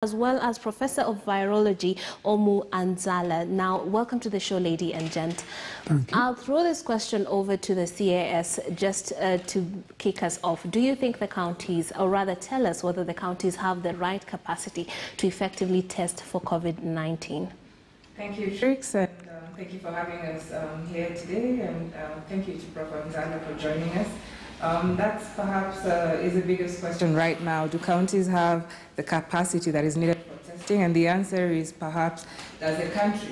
as well as Professor of Virology, Omu Anzala. Now, welcome to the show, lady and gent. I'll throw this question over to the CAS just to kick us off. Do you think the counties, or rather tell us whether the counties have the right capacity to effectively test for COVID-19? Thank you, Trix, and thank you for having us here today, and thank you to Prof. Anzala for joining us. That's perhaps is the biggest question right now. Do counties have the capacity that is needed for testing? And the answer is perhaps, does the country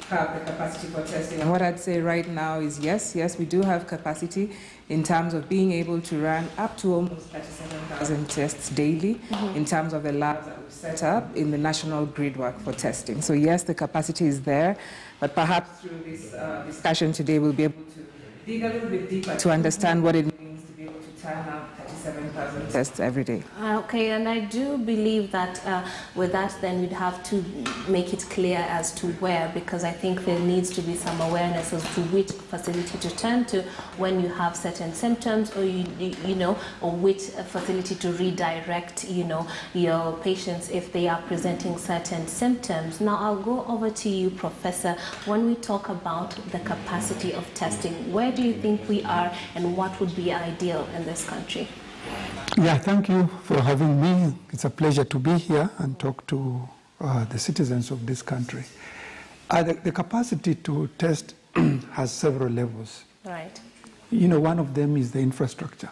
have the capacity for testing? And what I'd say right now is yes, we do have capacity in terms of being able to run up to almost 37,000 tests daily in terms of the labs that we've set up in the national grid work for testing. So yes, the capacity is there, but perhaps through this discussion today we'll be able to dig a little bit deeper to understand what it means to be able to turn out 37,000 tests every day. Okay, and I do believe that with that, then we'd have to make it clear as to where, because I think there needs to be some awareness as to which facility to turn to when you have certain symptoms, or you know, or which facility to redirect, you know, your patients if they are presenting certain symptoms. Now, I'll go over to you, Professor. When we talk about the capacity of testing, where do you think we are, and what would be ideal in this country? Yeah, thank you for having me. It's a pleasure to be here and talk to the citizens of this country. The capacity to test has several levels. Right. You know, one of them is the infrastructure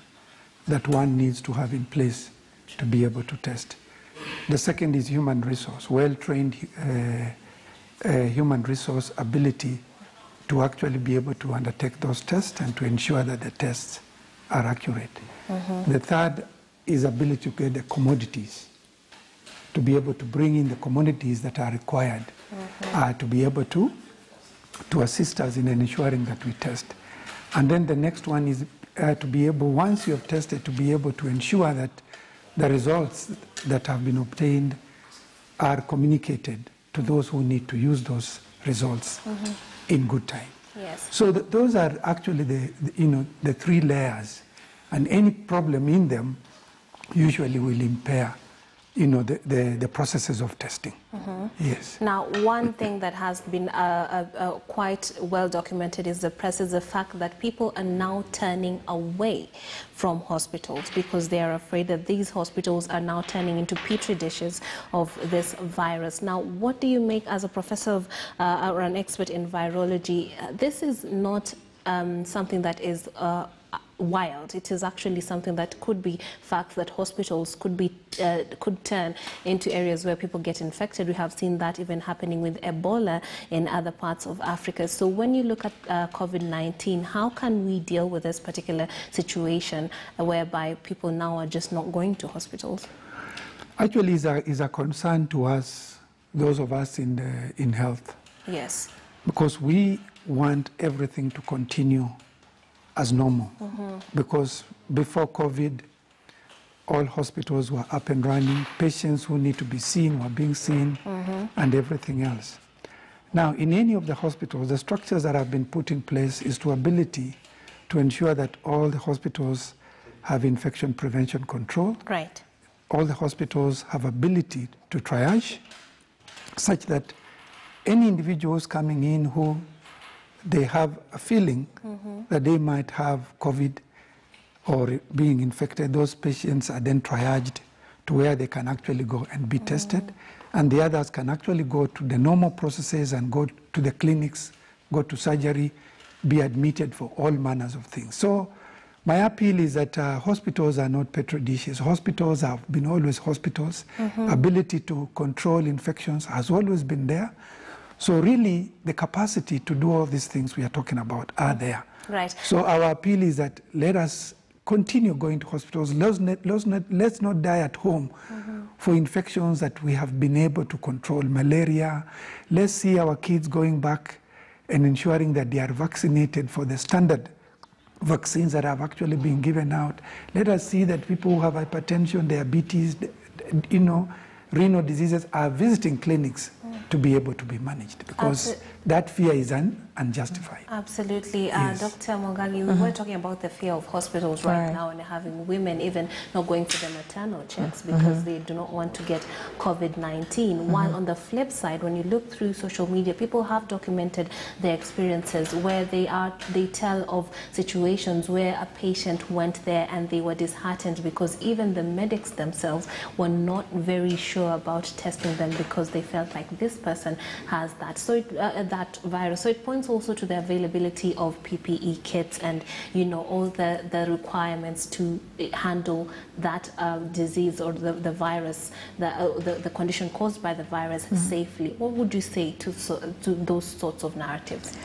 that one needs to have in place to be able to test. The second is human resource, well-trained human resource ability to actually be able to undertake those tests and to ensure that the tests are accurate. The third is ability to get the commodities, to be able to bring in the commodities that are required to be able to assist us in ensuring that we test. And then the next one is to be able, once you have tested, to be able to ensure that the results that have been obtained are communicated to those who need to use those results in good time. Yes. So those are actually the three layers. And any problem in them usually will impair, you know, the processes of testing. Yes. Now, one thing that has been quite well documented is the fact that people are now turning away from hospitals because they are afraid that these hospitals are now turning into petri dishes of this virus. Now, what do you make as a professor of, or an expert in virology? This is not something that is wild. It is actually something that could be facts that hospitals could turn into areas where people get infected. We have seen that even happening with Ebola in other parts of Africa. So when you look at COVID-19, how can we deal with this particular situation whereby people now are just not going to hospitals? Actually, is a concern to us, those of us in health. Yes. Because we want everything to continue as normal, because before COVID, all hospitals were up and running, patients who need to be seen were being seen, and everything else. Now, in any of the hospitals, the structures that have been put in place is to ability to ensure that all the hospitals have infection prevention control. Right. All the hospitals have ability to triage, such that any individuals coming in who they have a feeling that they might have COVID or being infected, those patients are then triaged to where they can actually go and be tested, and the others can actually go to the normal processes and go to the clinics, go to surgery, be admitted for all manners of things. So my appeal is that hospitals are not petri dishes. Hospitals have been always hospitals. Ability to control infections has always been there. So really, the capacity to do all these things we are talking about are there. Right. So our appeal is that let us continue going to hospitals. Let's not die at home for infections that we have been able to control. Malaria. Let's see our kids going back and ensuring that they are vaccinated for the standard vaccines that have actually been given out. Let us see that people who have hypertension, diabetes, you know, renal diseases are visiting clinics to be able to be managed, because that fear is unjustified. Absolutely. Yes. Dr. Mwangangi, we were talking about the fear of hospitals right now and having women even not going for the maternal checks because they do not want to get COVID-19. While on the flip side, when you look through social media, people have documented their experiences where they tell of situations where a patient went there and they were disheartened because even the medics themselves were not very sure about testing them because they felt like this person has that. So that virus. So it points also to the availability of PPE kits and, you know, all the requirements to handle that disease or the virus, the condition caused by the virus safely. What would you say to those sorts of narratives?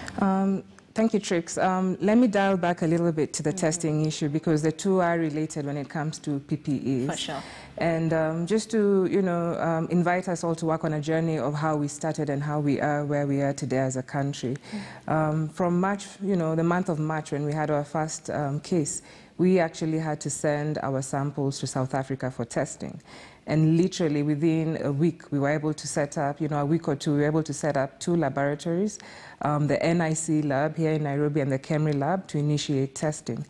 Thank you, Trix. Let me dial back a little bit to the testing issue because the two are related when it comes to PPEs. For sure. And just to, you know, invite us all to work on a journey of how we started and how we are where we are today as a country. From March, you know, the month of March when we had our first case, we actually had to send our samples to South Africa for testing. And literally within a week, we were able to set up, you know, a week or two, we were able to set up 2 laboratories, the NIC lab here in Nairobi and the KEMRI lab to initiate testing.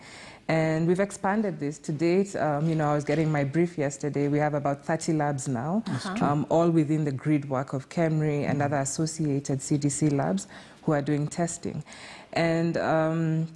And we've expanded this to date. You know, I was getting my brief yesterday. We have about 30 labs now, all within the grid work of KEMRI and other associated CDC labs who are doing testing. And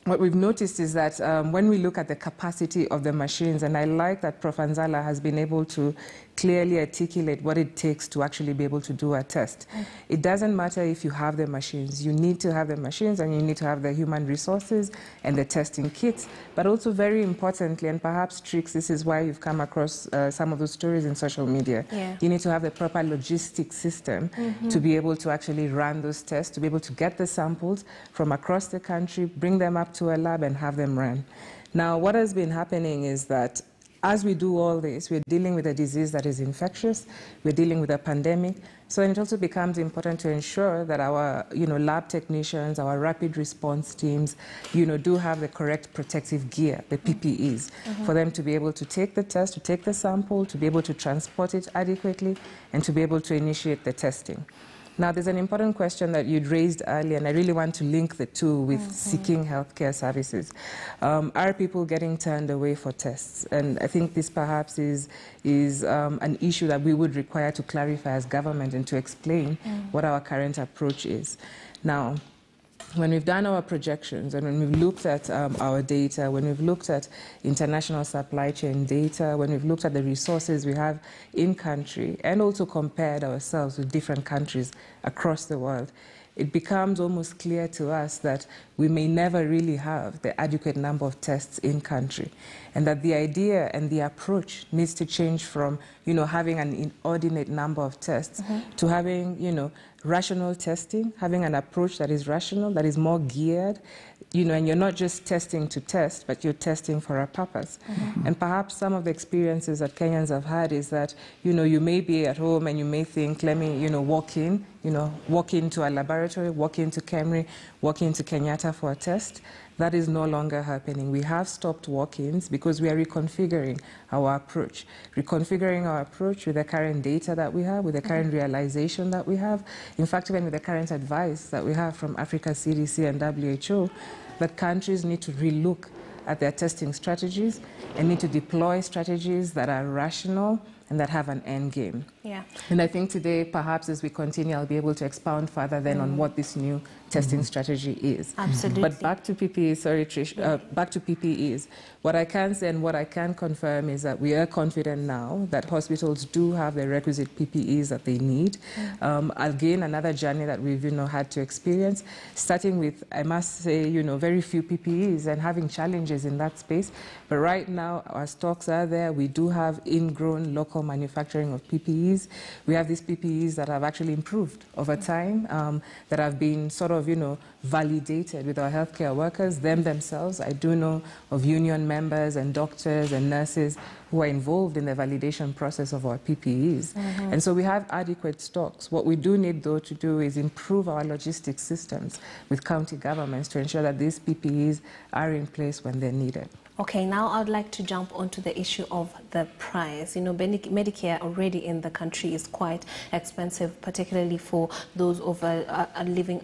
what we've noticed is that when we look at the capacity of the machines, and I like that Prof. Nzala has been able to clearly articulate what it takes to actually be able to do a test. It doesn't matter if you have the machines. You need to have the machines and you need to have the human resources and the testing kits, but also very importantly, and perhaps Trix, this is why you've come across some of those stories in social media. You need to have the proper logistics system to be able to actually run those tests, to be able to get the samples from across the country, bring them up to a lab and have them run. Now, what has been happening is that as we do all this, we're dealing with a disease that is infectious, we're dealing with a pandemic, so it also becomes important to ensure that our, you know, lab technicians, our rapid response teams, you know, do have the correct protective gear, the PPEs, for them to be able to take the test, to take the sample, to be able to transport it adequately, and to be able to initiate the testing. Now, there's an important question that you'd raised earlier, and I really want to link the two with seeking healthcare services. Are people getting turned away for tests? And I think this perhaps is an issue that we would require to clarify as government and to explain what our current approach is. Now, when we've done our projections and when we've looked at our data, when we've looked at international supply chain data, when we've looked at the resources we have in country and also compared ourselves with different countries across the world, it becomes almost clear to us that we may never really have the adequate number of tests in country, and that the idea and the approach needs to change from, you know, having an inordinate number of tests to having, you know, rational testing, having an approach that is rational, that is more geared, you know, and you're not just testing to test, but you're testing for a purpose. And perhaps some of the experiences that Kenyans have had is that, you know, you may be at home and you may think, let me, you know, walk into a laboratory, walk into KEMRI, walk into Kenyatta for a test. That is no longer happening. We have stopped walk-ins because we are reconfiguring our approach. Reconfiguring our approach with the current data that we have, with the current realization that we have, in fact, even with the current advice that we have from Africa CDC and WHO, that countries need to relook at their testing strategies and need to deploy strategies that are rational and that have an end game. And I think today, perhaps as we continue, I'll be able to expound further then on what this new testing strategy is. Absolutely. But back to PPEs, sorry Trish, back to PPEs. What I can say and what I can confirm is that we are confident now that hospitals do have the requisite PPEs that they need. Again, another journey that we've, you know, had to experience, starting with, I must say, you know, very few PPEs and having challenges in that space. But right now, our stocks are there. We do have ingrown local manufacturing of PPEs. We have these PPEs that have actually improved over time, that have been sort of, you know, validated with our healthcare workers, them themselves. I do know of union members and doctors and nurses who are involved in the validation process of our PPEs. And so we have adequate stocks. What we do need, though, to do is improve our logistics systems with county governments to ensure that these PPEs are in place when they're needed. Okay, now I'd like to jump onto the issue of the price. You know, Medicare already in the country is quite expensive, particularly for those living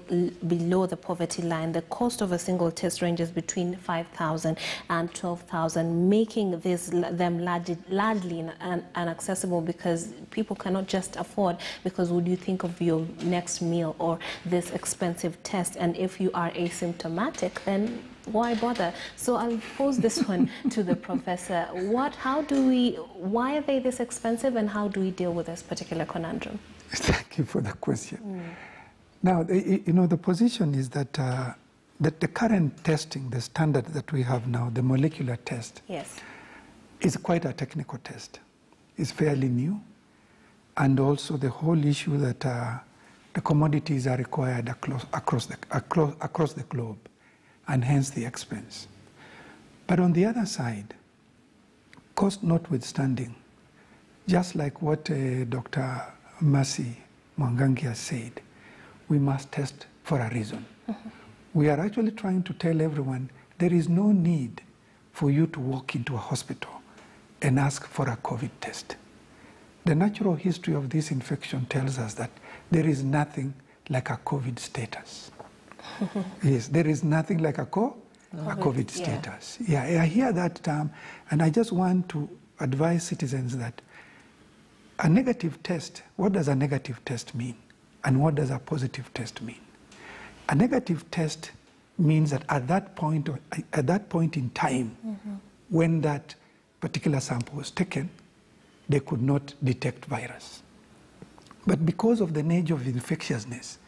below the poverty line. The cost of a single test ranges between 5,000 and 12,000, making them largely inaccessible because people cannot just afford, because would you think of your next meal or this expensive test? And if you are asymptomatic, then why bother? So I'll pose this one to the professor. Why are they this expensive, and how do we deal with this particular conundrum? Thank you for the question. Now, you know, the position is that that the current testing, the standard that we have now, the molecular test, yes, is quite a technical test. It's fairly new, and also the whole issue that the commodities are required across the globe, and hence the expense. But on the other side, cost notwithstanding, just like what Dr. Mercy Mwangangi has said, we must test for a reason. We are actually trying to tell everyone there is no need for you to walk into a hospital and ask for a COVID test. The natural history of this infection tells us that there is nothing like a COVID status. Yes, there is nothing like a COVID status. Yeah, I hear that term, and I just want to advise citizens that a negative test, what does a negative test mean? And what does a positive test mean? A negative test means that at that point in time, when that particular sample was taken, they could not detect virus. But because of the nature of infectiousness,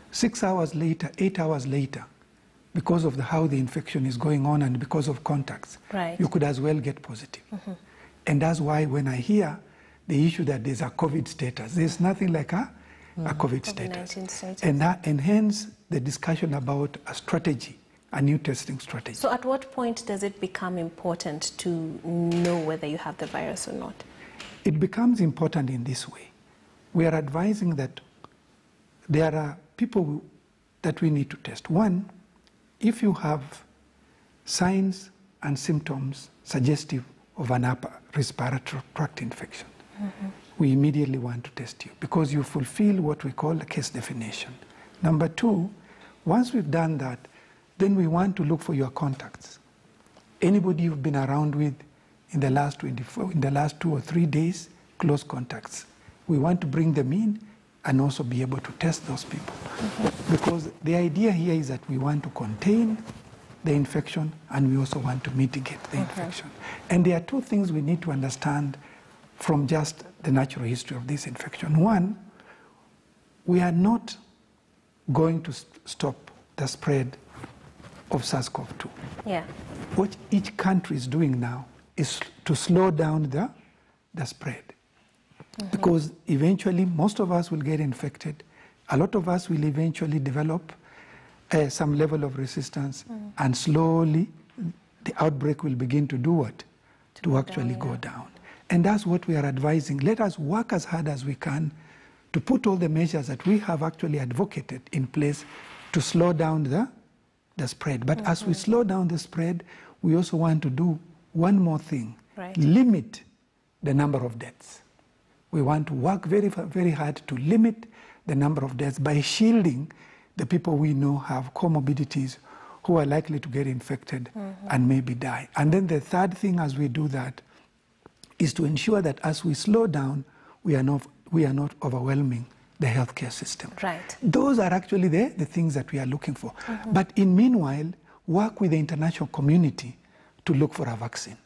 6 hours later, 8 hours later, because of how the infection is going on and because of contacts, you could as well get positive. And that's why when I hear the issue that there's a COVID status, there's nothing like a COVID status. And hence the discussion about a strategy, a new testing strategy. So at what point does it become important to know whether you have the virus or not? It becomes important in this way. We are advising that there are people that we need to test. One, if you have signs and symptoms suggestive of an upper respiratory tract infection, we immediately want to test you because you fulfill what we call the case definition. Number two, once we've done that, then we want to look for your contacts. Anybody you've been around with in the last 2 or 3 days, close contacts. We want to bring them in and also be able to test those people. Because the idea here is that we want to contain the infection and we also want to mitigate the infection. And there are two things we need to understand from just the natural history of this infection. One, we are not going to stop the spread of SARS-CoV-2. Yeah. What each country is doing now is to slow down the spread. Because eventually most of us will get infected. A lot of us will eventually develop some level of resistance, and slowly the outbreak will begin to do what? To actually go down. And that's what we are advising. Let us work as hard as we can to put all the measures that we have actually advocated in place to slow down the spread. But as we slow down the spread, we also want to do one more thing. Limit the number of deaths. We want to work very, very hard to limit the number of deaths by shielding the people we know have comorbidities who are likely to get infected and maybe die. And then the third thing as we do that is to ensure that as we slow down, we are not overwhelming the healthcare system. Those are actually the things that we are looking for. But in meanwhile, work with the international community to look for a vaccine.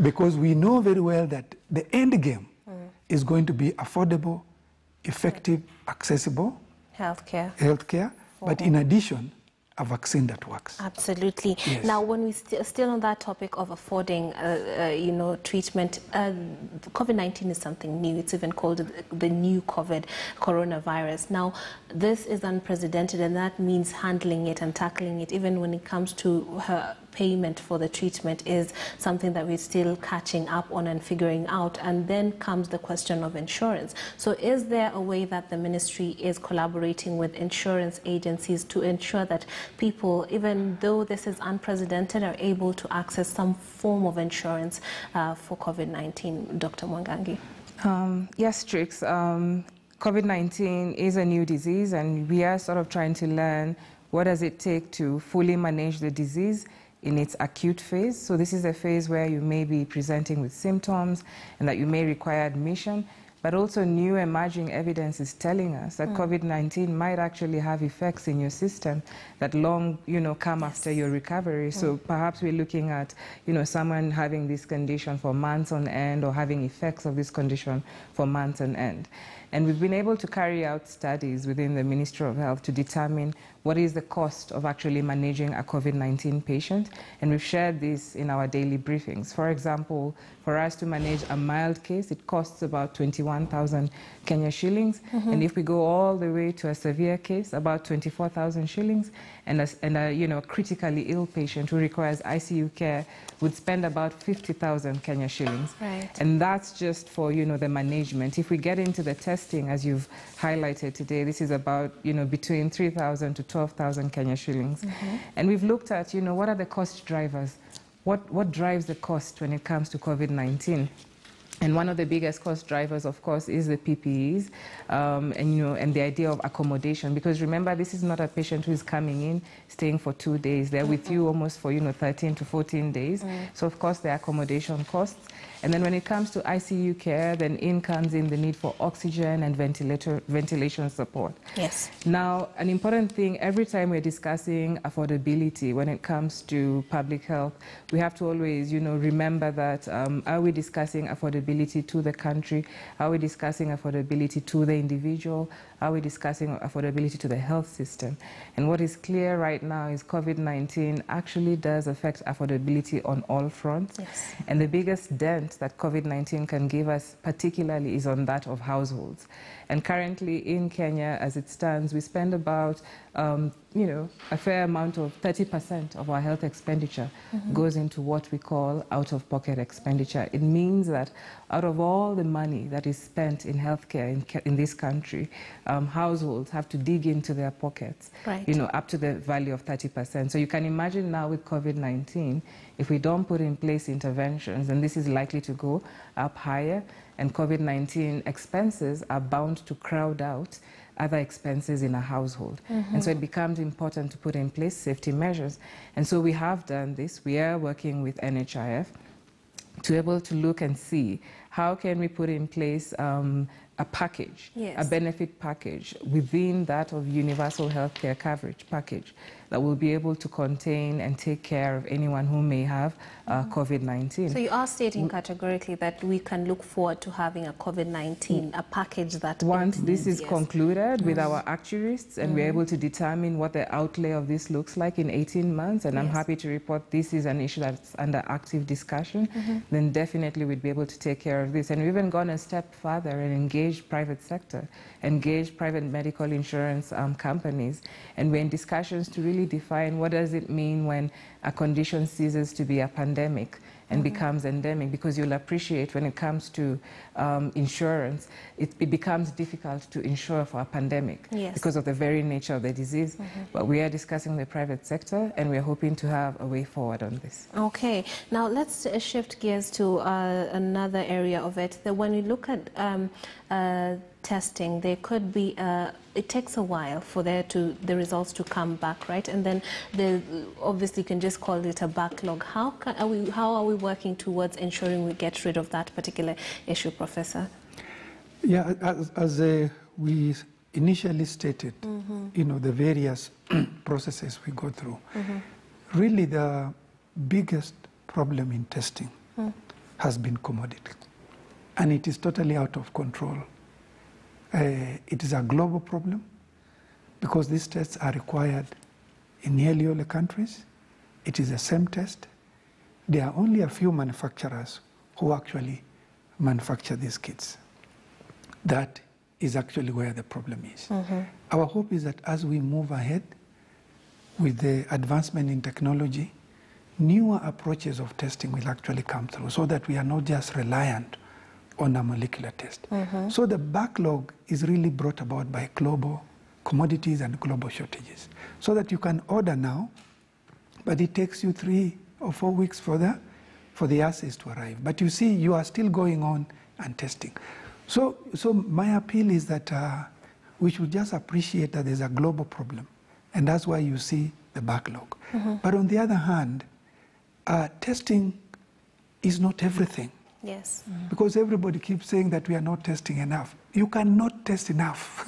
Because we know very well that the end game is going to be affordable, effective, accessible healthcare, but in addition, a vaccine that works. Absolutely. Yes. Now, when we still on that topic of affording, treatment, COVID-19 is something new. It's even called the new coronavirus. Now, this is unprecedented, and that means handling it and tackling it, even when it comes to payment for the treatment is something that we're still catching up on and figuring out. And then comes the question of insurance. So is there a way that the ministry is collaborating with insurance agencies to ensure that people, even though this is unprecedented, are able to access some form of insurance for COVID-19? Dr. Mwangangi. Yes, Trix. COVID-19 is a new disease, and we are sort of trying to learn what does it take to fully manage the disease in its acute phase. So this is a phase where you may be presenting with symptoms and that you may require admission. But also new emerging evidence is telling us that COVID-19 might actually have effects in your system that long, come after your recovery. So perhaps we're looking at, someone having this condition for months on end or having effects of this condition for months on end. And we've been able to carry out studies within the Ministry of Health to determine what is the cost of actually managing a COVID-19 patient. And we've shared this in our daily briefings. For example, for us to manage a mild case, it costs about 21,000 Kenya shillings. And if we go all the way to a severe case, about 24,000 shillings. And a critically ill patient who requires ICU care would spend about 50,000 Kenya shillings. Right. And that's just for, the management. If we get into the testing, as you've highlighted today, this is about, between 3,000 to 12,000 Kenya shillings. And we've looked at, what are the cost drivers? What drives the cost when it comes to COVID-19? And one of the biggest cost drivers, of course, is the PPEs, and the idea of accommodation. Because remember, this is not a patient who is coming in, staying for 2 days. They're with you almost for 13 to 14 days. So of course, the accommodation costs. And then when it comes to ICU care, then in comes in the need for oxygen and ventilation support. Yes. Now, an important thing, every time we're discussing affordability when it comes to public health, we have to always, remember that are we discussing affordability to the country? Are we discussing affordability to the individual? Are we discussing affordability to the health system? And what is clear right now is COVID-19 actually does affect affordability on all fronts. Yes. And the biggest dent that COVID-19 can give us particularly is on that of households. And currently in Kenya, as it stands, we spend about, a fair amount of 30% of our health expenditure goes into what we call out-of-pocket expenditure. It means that out of all the money that is spent in healthcare in this country, households have to dig into their pockets, up to the value of 30%. So you can imagine now with COVID-19, if we don't put in place interventions, then this is likely to go up higher, and COVID-19 expenses are bound to crowd out other expenses in a household. And so it becomes important to put in place safety measures. And so we have done this. We are working with NHIF to be able to look and see how can we put in place a package, a benefit package within that of universal healthcare coverage package that will be able to contain and take care of anyone who may have COVID-19. So you are stating categorically that we can look forward to having a COVID-19, a package that... Once this is concluded with our actuaries and we're able to determine what the outlay of this looks like in 18 months, and I'm happy to report this is an issue that's under active discussion, then definitely we'd be able to take care of this. And we've even gone a step further and engaged private sector, engaged private medical insurance companies, and we're in discussions to really define what does it mean when a condition ceases to be a pandemic and becomes endemic, because you'll appreciate when it comes to insurance, it becomes difficult to insure for a pandemic because of the very nature of the disease. But we are discussing the private sector, and we're hoping to have a way forward on this. Okay, now let's shift gears to another area of it. When you look at testing, there could be it takes a while for the results to come back, right? And then obviously you can just call it a backlog. How are we working towards ensuring we get rid of that particular issue, Professor? Yeah, as we initially stated, the various processes we go through. Really, the biggest problem in testing has been commodity, and it is totally out of control. It is a global problem because these tests are required in nearly all the countries. It is the same test. There are only a few manufacturers who actually manufacture these kits. That is actually where the problem is. Our hope is that as we move ahead with the advancement in technology, newer approaches of testing will actually come through so that we are not just reliant on a molecular test. So the backlog is really brought about by global commodities and global shortages. So that you can order now, but it takes you 3 or 4 weeks for the assays to arrive. But you see, you are still going on and testing. So my appeal is that we should just appreciate that there's a global problem, and that's why you see the backlog. But on the other hand, testing is not everything. Yes. Because everybody keeps saying that we are not testing enough. You cannot test enough.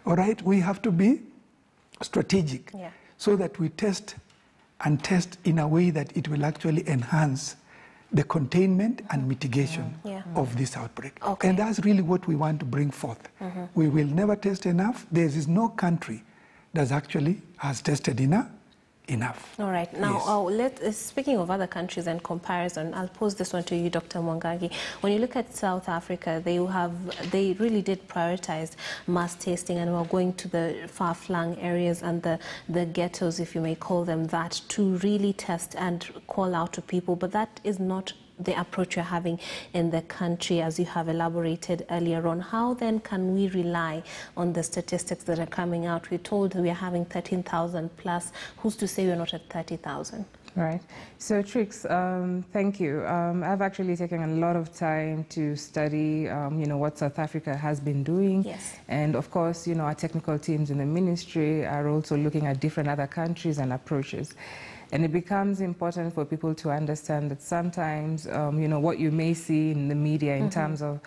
All right? We have to be strategic so that we test and test in a way that it will actually enhance the containment and mitigation of this outbreak. And that's really what we want to bring forth. We will never test enough. There is no country that actually has tested enough. All right. Now, speaking of other countries and comparison, I'll pose this one to you, Dr. Mwangangi. When you look at South Africa, they really did prioritize mass testing and were going to the far-flung areas and the ghettos, if you may call them that, to really test and call out to people. But that is not the approach you're having in the country, as you have elaborated earlier on. How then can we rely on the statistics that are coming out? We're told we are having 13,000 plus. Who's to say we're not at 30,000? Right. So, Trix, thank you. I've actually taken a lot of time to study, what South Africa has been doing. Yes. And of course, our technical teams in the ministry are also looking at different other countries and approaches. And it becomes important for people to understand that sometimes, what you may see in the media in terms of,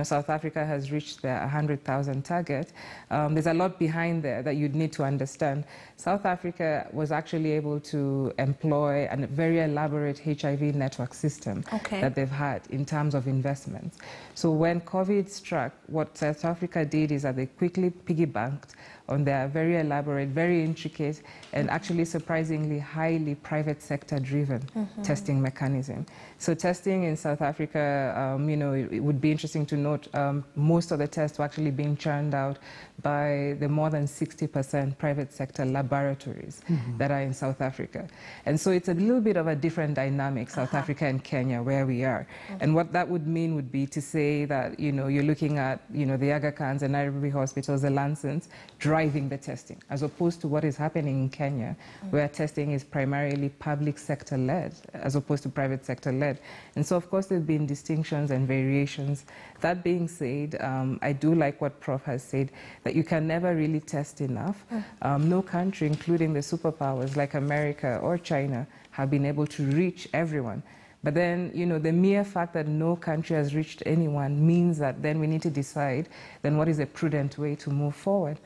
South Africa has reached the 100,000 target. There's a lot behind there that you'd need to understand. South Africa was actually able to employ a very elaborate HIV network system that they've had in terms of investments. So when COVID struck, what South Africa did is that they quickly piggybacked on their very elaborate, very intricate, and actually surprisingly highly private sector-driven testing mechanism. So testing in South Africa, it would be interesting to note most of the tests were actually being churned out by the more than 60% private sector laboratories that are in South Africa. And so it's a little bit of a different dynamic, South Africa and Kenya, where we are. And what that would mean would be to say that, you're looking at, the Aga Khans and Nairobi hospitals, the Lancets, driving the testing, as opposed to what is happening in Kenya, where testing is primarily public sector-led, as opposed to private sector-led. And so, of course, there have been distinctions and variations. That being said, I do like what Prof has said, that you can never really test enough. No country, including the superpowers like America or China, have been able to reach everyone. But then, the mere fact that no country has reached anyone means that then we need to decide then what is a prudent way to move forward.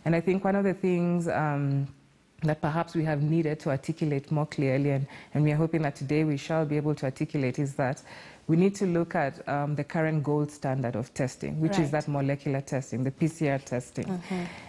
And I think one of the things that perhaps we have needed to articulate more clearly, and we are hoping that today we shall be able to articulate, is that we need to look at the current gold standard of testing, which is that molecular testing, the PCR testing.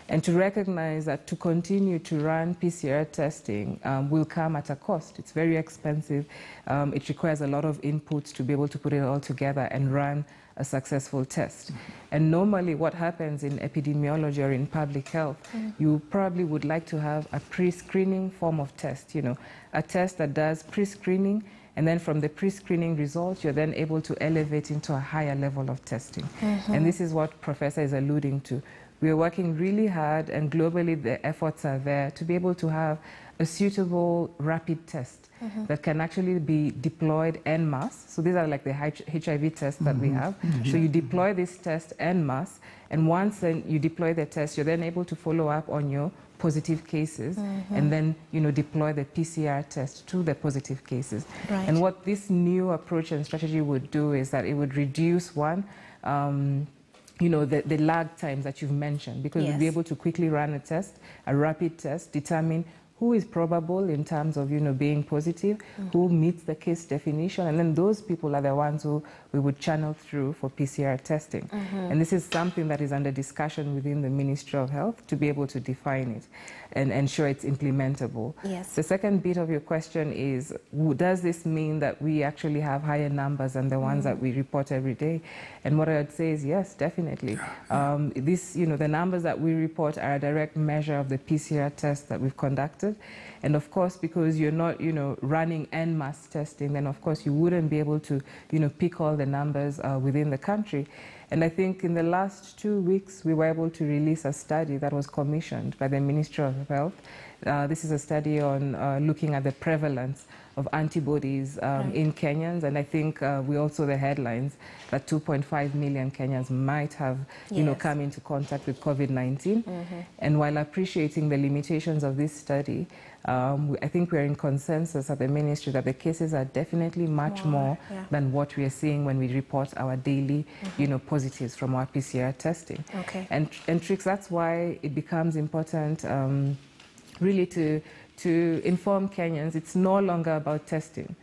And to recognize that to continue to run PCR testing will come at a cost. It's very expensive. It requires a lot of inputs to be able to put it all together and run a successful test. And normally what happens in epidemiology or in public health, you probably would like to have a pre-screening form of test, a test that does pre-screening, and then from the pre-screening results, you're then able to elevate into a higher level of testing. And this is what Professor is alluding to. We are working really hard, and globally the efforts are there to be able to have a suitable rapid test that can actually be deployed en masse. So these are like the HIV tests that we have. So you deploy this test en masse, and once then you deploy the test, you're then able to follow up on your positive cases and then deploy the PCR test to the positive cases. And what this new approach and strategy would do is that it would reduce the lag times that you've mentioned, because we'll be able to quickly run a test, a rapid test, determine who is probable in terms of being positive, who meets the case definition, and then those people are the ones who we would channel through for PCR testing. And this is something that is under discussion within the Ministry of Health to be able to define it and ensure it's implementable. The second bit of your question is, does this mean that we actually have higher numbers than the ones that we report every day? And what I would say is yes, definitely. The numbers that we report are a direct measure of the PCR tests that we've conducted. impacted. And of course, because you're not, running en masse testing, then of course you wouldn't be able to, pick all the numbers within the country. And I think in the last 2 weeks, we were able to release a study that was commissioned by the Ministry of Health. This is a study on looking at the prevalence of antibodies in Kenyans, and I think we also the headlines that 2.5 million Kenyans might have, come into contact with COVID-19. And while appreciating the limitations of this study, I think we're in consensus at the ministry that the cases are definitely much more than what we are seeing when we report our daily, positives from our PCR testing. Okay. And Trix, that's why it becomes important, really to inform Kenyans. It's no longer about testing.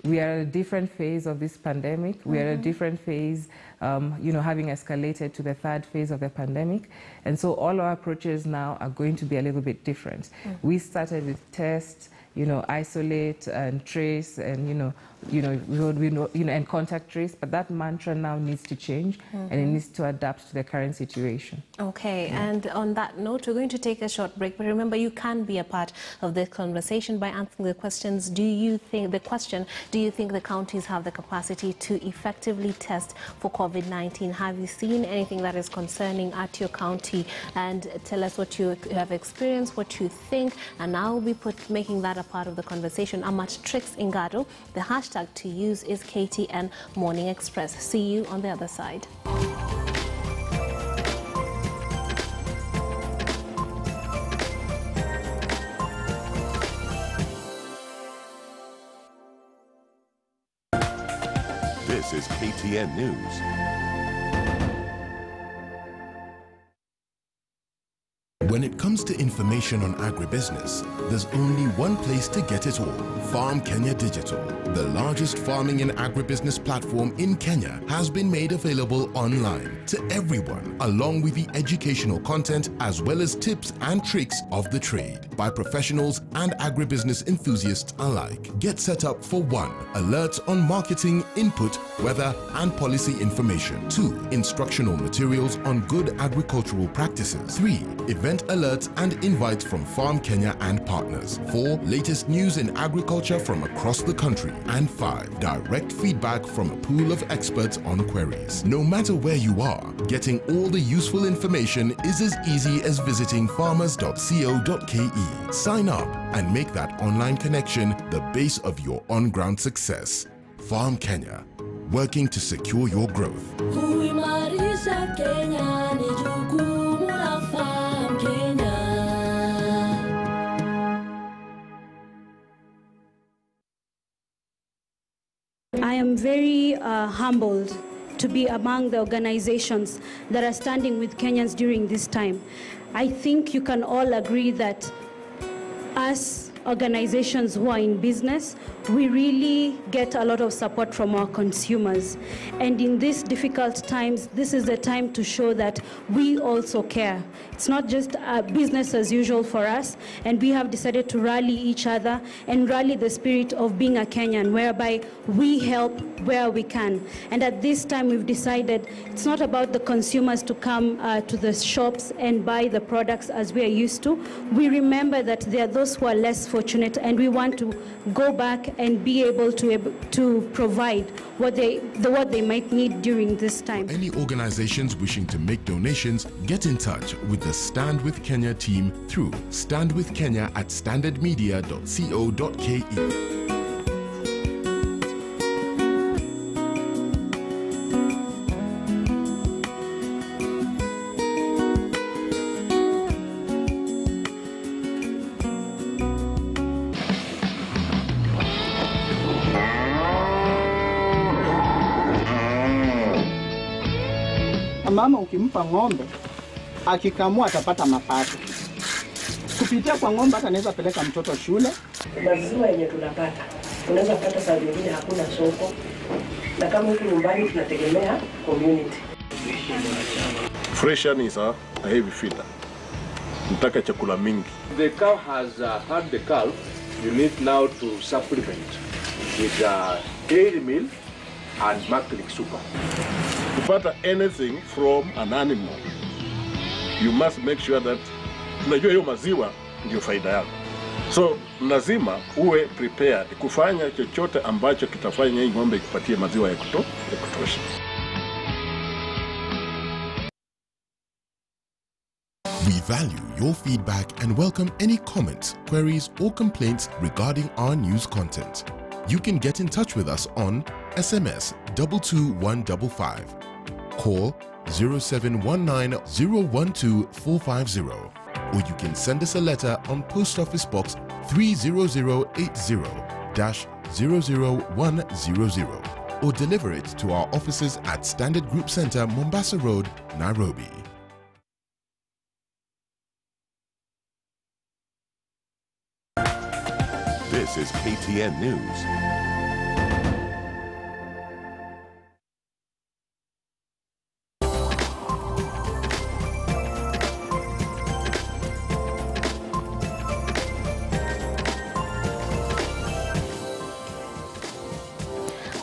We are at a different phase of this pandemic. We are at a different phase, having escalated to the third phase of the pandemic. And so all our approaches now are going to be a little bit different. We started with test, isolate and trace and, and contact trace, but that mantra now needs to change and it needs to adapt to the current situation. Okay, and on that note, we're going to take a short break, but remember you can be a part of this conversation by answering the questions. Do you think the counties have the capacity to effectively test for COVID-19? Have you seen anything that is concerning at your county? And tell us what you have experienced, what you think, and now we'll be making that a part of the conversation. I'm at Trix Ingado. The hashtag to use is KTN Morning Express. See you on the other side. This is KTN News. When it comes to information on agribusiness, there's only one place to get it all. Farm Kenya Digital, the largest farming and agribusiness platform in Kenya, has been made available online to everyone, along with the educational content as well as tips and tricks of the trade by professionals and agribusiness enthusiasts alike. Get set up for 1. Alerts on marketing, input, weather and policy information. 2. Instructional materials on good agricultural practices. 3. Event alerts and invites from Farm Kenya and partners. 4. Latest news in agriculture from across the country. And 5. Direct feedback from a pool of experts on queries. No matter where you are, getting all the useful information is as easy as visiting farmers.co.ke. Sign up and make that online connection the base of your on-ground success. Farm Kenya, working to secure your growth. Kuimarisha Kenya ni jukumu la Farm Kenya. I am very humbled to be among the organizations that are standing with Kenyans during this time. I think you can all agree that us organizations who are in business, we really get a lot of support from our consumers. And in these difficult times, this is the time to show that we also care. It's not just business as usual for us, and we have decided to rally each other and rally the spirit of being a Kenyan, whereby we help where we can. And at this time, we've decided it's not about the consumers to come to the shops and buy the products as we are used to. We remember that there are those who are less fortunate, and we want to go back and be able to provide what they might need during this time. Any organizations wishing to make donations, get in touch with the Stand With Kenya team through standwithkenya@standardmedia.co.ke. Mama ukimpa ng'ombe, akikamua atapata mapato. Kupitia kwa ng'ombe hata anaweza peleka mtoto shule. Maziwa yenye tunapata, tunaweza pata saa nyingine hakuna soko. Na kama huku nyumbani tunategemea community. Freshian is a heavy feeder. Nataka chakula mingi. The cow has had the calf. You need now to supplement with dairy milk and Maclick super. To butter anything from an animal, you must make sure that unajua hiyo maziwa ndio faida yako. So lazima uwe prepared kufanya chochote ambacho kitafanya hii ng'ombe ikupatie maziwa ya kutosha. We value your feedback and welcome any comments, queries, or complaints regarding our news content. You can get in touch with us on SMS 22155, call 0719 012 450, or you can send us a letter on Post Office Box 30080-00100, or deliver it to our offices at Standard Group Center, Mombasa Road, Nairobi. This is KTN News.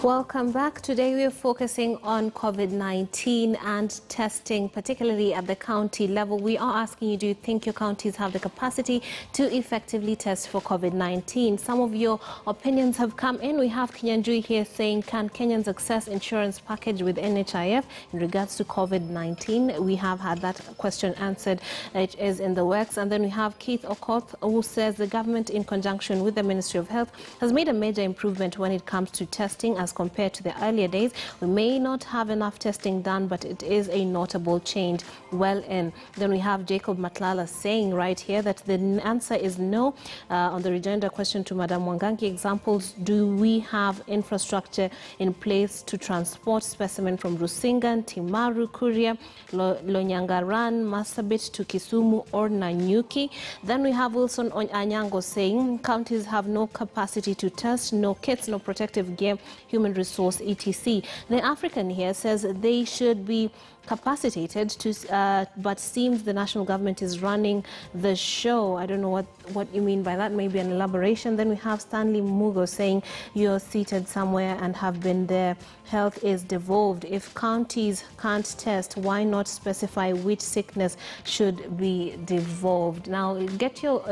Welcome back. Today we are focusing on COVID-19 and testing, particularly at the county level. We are asking you, do you think your counties have the capacity to effectively test for COVID-19? Some of your opinions have come in. We have Kinyanjui here saying, can Kenyans access insurance package with NHIF in regards to COVID-19? We have had that question answered. It is in the works. And then we have Keith Okoth, who says the government, in conjunction with the Ministry of Health, has made a major improvement when it comes to testing as compared to the earlier days. We may not have enough testing done, but it is a notable change well in. Then we have Jacob Matlala saying right here that the answer is no. On the rejoinder question to Madam Mwangangi, examples, do we have infrastructure in place to transport specimen from Rusingan, Timaru, Kuria, Lonyangaran, Marsabit to Kisumu or Nanyuki? Then we have Wilson Anyango saying counties have no capacity to test, no kits, no protective gear, human resource, etc. The African here says they should be capacitated to, but seems the national government is running the show. I don't know what you mean by that, maybe an elaboration. Then we have Stanley Mugo saying you're seated somewhere and have been there. Health is devolved. If counties can't test, why not specify which sickness should be devolved? Now, get your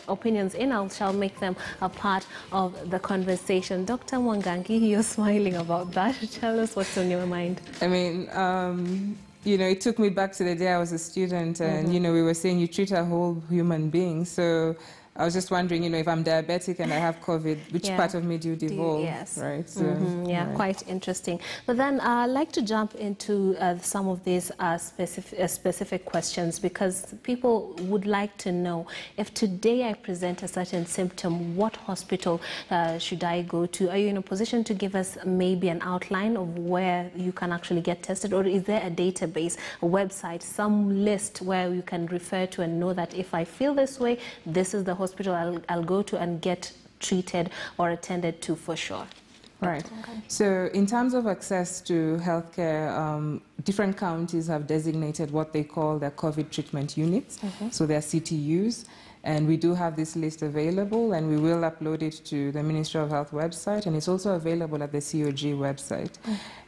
opinions in. I shall make them a part of the conversation. Dr. Mwangangi, you're smiling about that. Tell us what's on your mind. I mean, you know, it took me back to the day I was a student and, you know, we were saying you treat a whole human being. So I was just wondering, you know, if I'm diabetic and I have COVID, which part of me do you devolve? Yes. Right? So, yeah, right. Quite interesting. But then I'd like to jump into some of these specific questions, because people would like to know, if today I present a certain symptom, what hospital should I go to? Are you in a position to give us maybe an outline of where you can actually get tested? Or is there a database, a website, some list where you can refer to and know that if I feel this way, this is the hospital I'll go to and get treated or attended to for sure? Right. Okay. So in terms of access to healthcare, different counties have designated what they call their COVID treatment units. So they're CTUs. And we do have this list available, and we will upload it to the Ministry of Health website, and it's also available at the COG website.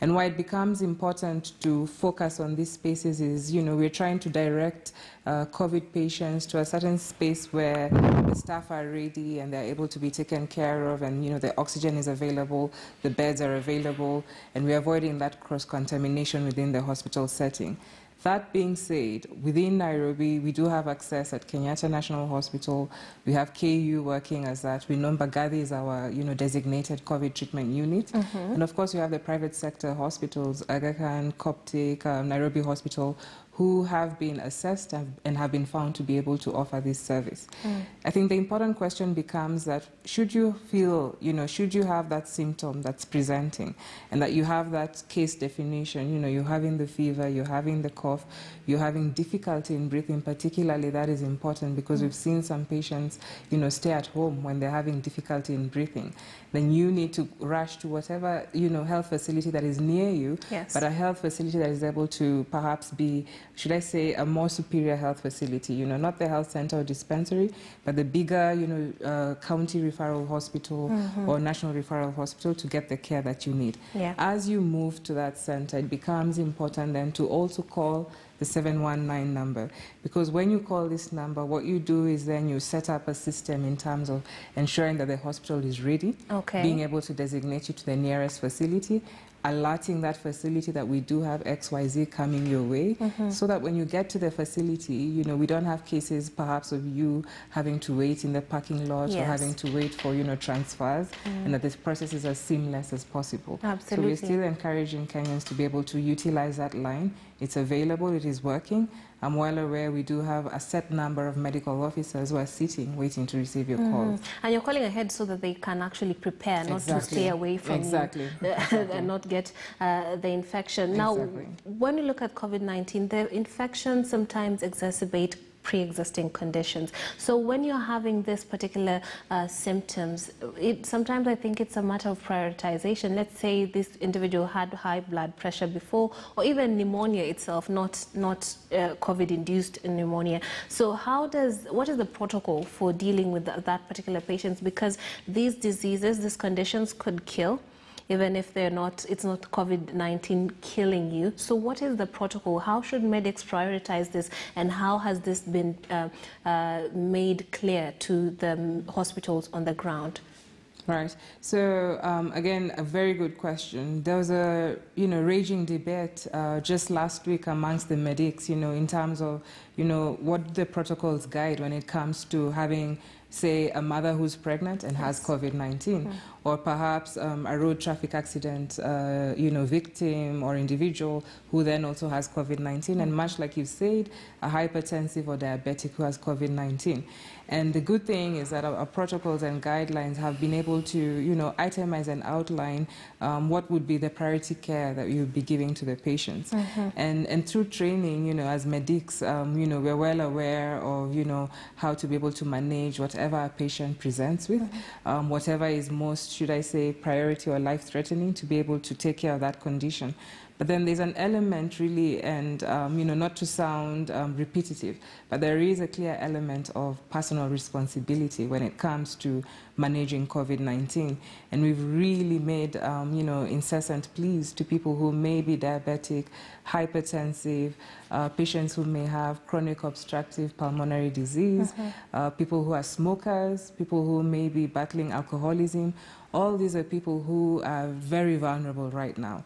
And why it becomes important to focus on these spaces is, you know, we're trying to direct COVID patients to a certain space where the staff are ready and they're able to be taken care of, and, you know, the oxygen is available, the beds are available, and we're avoiding that cross-contamination within the hospital setting. That being said, within Nairobi, we do have access at Kenyatta National Hospital. We have KU working as that. We know Mbagathi is our, you know, designated COVID treatment unit. And of course, we have the private sector hospitals, Aga Khan, Coptic, Nairobi Hospital, who have been assessed and have been found to be able to offer this service. I think the important question becomes that should you feel, you know, should you have that symptom that's presenting and that you have that case definition, you know, you're having the fever, you're having the cough, you're having difficulty in breathing, particularly that is important because we've seen some patients, you know, stay at home when they're having difficulty in breathing. Then you need to rush to whatever, you know, health facility that is near you, but a health facility that is able to perhaps be should I say, a more superior health facility, you know, not the health center or dispensary, but the bigger, you know, county referral hospital or national referral hospital to get the care that you need. Yeah. As you move to that center, it becomes important then to also call the 719 number, because when you call this number, what you do is then you set up a system in terms of ensuring that the hospital is ready, being able to designate you to the nearest facility, alerting that facility that we do have XYZ coming your way, so that when you get to the facility, you know, we don't have cases perhaps of you having to wait in the parking lot or having to wait for, you know, transfers, and that this process is as seamless as possible. Absolutely. So we're still encouraging Kenyans to be able to utilize that line. It's available, it is working. I'm well aware we do have a set number of medical officers who are sitting, waiting to receive your calls. And you're calling ahead so that they can actually prepare, not to stay away from you and not get the infection. Now, when you look at COVID-19, the infections sometimes exacerbate pre-existing conditions. So when you're having this particular symptoms, sometimes I think it's a matter of prioritization. Let's say this individual had high blood pressure before, or even pneumonia itself, not COVID-induced pneumonia. So what is the protocol for dealing with that particular patient? Because these diseases, these conditions could kill, even if it's not COVID-19 killing you. So what is the protocol? How should medics prioritize this? And how has this been made clear to the hospitals on the ground? Right. So again, a very good question. There was a raging debate just last week amongst the medics, in terms of what the protocols guide when it comes to having, say, a mother who's pregnant and has COVID-19, or perhaps a road traffic accident, victim or individual who then also has COVID-19, and much like you said, a hypertensive or diabetic who has COVID-19. And the good thing is that our protocols and guidelines have been able to, itemize and outline what would be the priority care that you would be giving to the patients. And through training, as medics, we're well aware of, how to be able to manage whatever a patient presents with, whatever is most, should I say, priority or life-threatening, to be able to take care of that condition. But then there's an element really, and not to sound repetitive, but there is a clear element of personal responsibility when it comes to managing COVID-19. And we've really made, incessant pleas to people who may be diabetic, hypertensive, patients who may have chronic obstructive pulmonary disease, people who are smokers, people who may be battling alcoholism. All these are people who are very vulnerable right now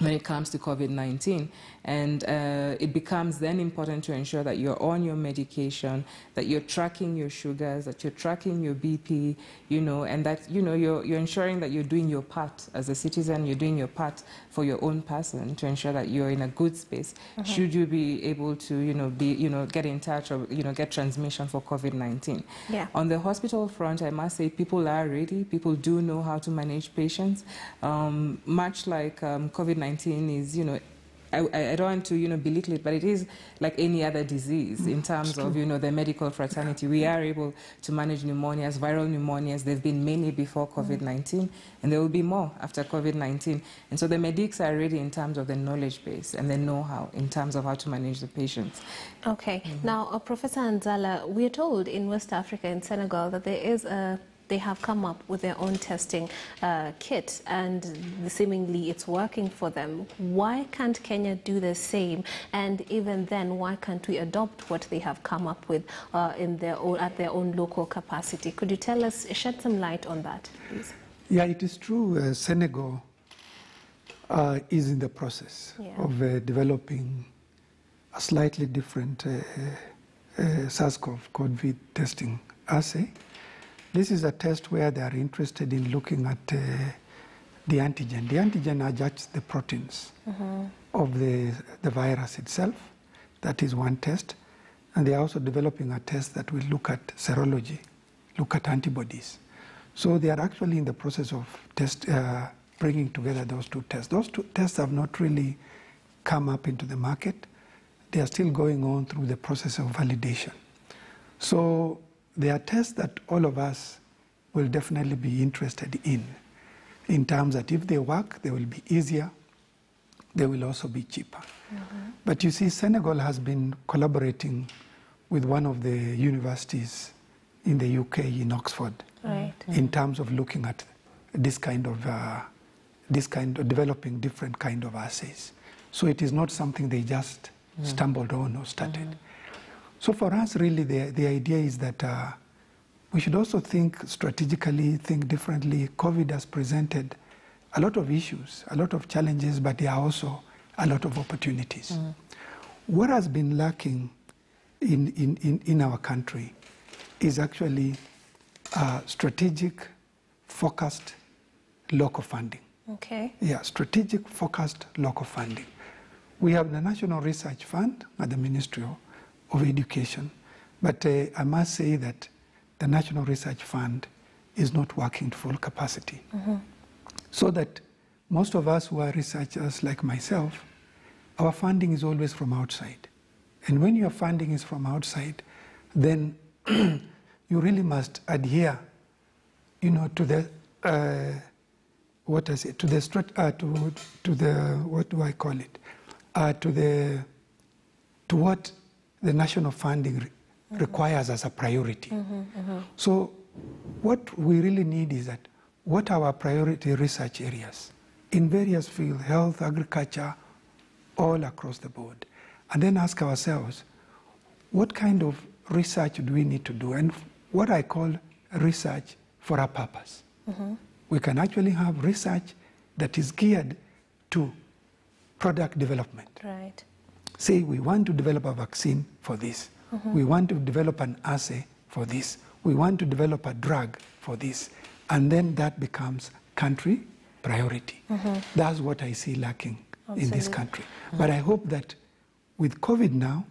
when it comes to COVID-19. And it becomes then important to ensure that you're on your medication, that you're tracking your sugars, that you're tracking your BP, and that, you're ensuring that you're doing your part as a citizen, you're doing your part for your own person to ensure that you're in a good space. Should you be able to, get in touch or, get transmission for COVID-19. On the hospital front, I must say people are ready. People do know how to manage patients. Much like COVID-19 is, I don't want to, belittle it, but it is like any other disease in terms of, the medical fraternity. We are able to manage pneumonias, viral pneumonias. There have been many before COVID-19, and there will be more after COVID-19. And so the medics are ready in terms of the knowledge base and the know-how in terms of how to manage the patients. Okay. Now, Professor Nzala, we are told in West Africa, in Senegal, that they have come up with their own testing kit, and seemingly it's working for them. Why can't Kenya do the same? And even then, why can't we adopt what they have come up with at their own local capacity? Could you tell us, shed some light on that, please? Yeah, it is true. Senegal is in the process of developing a slightly different SARS-CoV testing assay. This is a test where they are interested in looking at the antigen. The antigen adjusts the proteins of the virus itself. That is one test. And they are also developing a test that will look at serology, look at antibodies. So they are actually in the process of bringing together those two tests. Those two tests have not really come up into the market. They are still going on through the process of validation. So they are tests that all of us will definitely be interested in terms that if they work, they will be easier, they will also be cheaper. But you see, Senegal has been collaborating with one of the universities in the UK, in Oxford, in terms of looking at this kind of developing different kind of assays. So it is not something they just stumbled on or started. So for us, really, the idea is that we should also think strategically, think differently. COVID has presented a lot of issues, a lot of challenges, but there are also a lot of opportunities. What has been lacking in our country is actually strategic, focused local funding. Okay. Yeah, strategic, focused local funding. We have the National Research Fund at the Ministry of Education, but I must say that the National Research Fund is not working to full capacity. So that most of us who are researchers like myself, our funding is always from outside. And when your funding is from outside, then you really must adhere, you know, to the what what the national funding requires as a priority. So what we really need is that what are our priority research areas in various fields, health, agriculture, all across the board, and then ask ourselves, what kind of research do we need to do? And what I call research for a purpose. We can actually have research that is geared to product development. Right. Say we want to develop a vaccine for this. We want to develop an assay for this. We want to develop a drug for this. And then that becomes country priority. That's what I see lacking in this country. But I hope that with COVID now,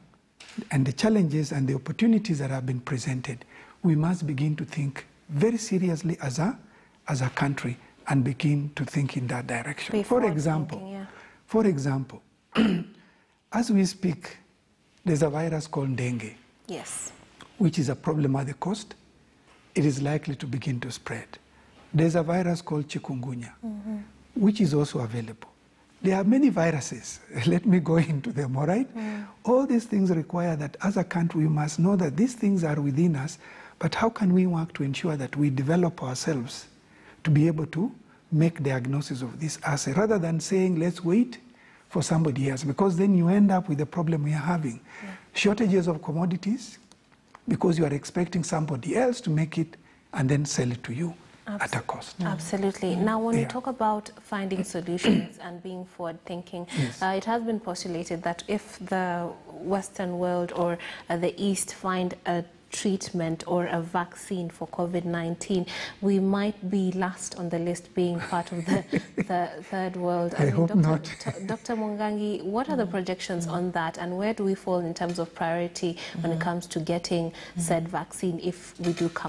and the challenges and the opportunities that have been presented, we must begin to think very seriously as a country and begin to think in that direction. For example, as we speak, there's a virus called dengue, which is a problem at the coast. It is likely to begin to spread. There's a virus called chikungunya, which is also available. There are many viruses. Let me go into them, all right? All these things require that as a country, we must know that these things are within us, but how can we work to ensure that we develop ourselves to be able to make diagnosis of this assay, rather than saying, let's wait for somebody else, because then you end up with the problem we are having. Shortages of commodities, because you are expecting somebody else to make it and then sell it to you at a cost. Absolutely. Now, when you talk about finding solutions and being forward-thinking, it has been postulated that if the Western world or the East find a treatment or a vaccine for COVID-19, we might be last on the list, being part of the third world. I hope not. Dr. Mwangangi, what are the projections on that, and where do we fall in terms of priority when it comes to getting said vaccine if we do come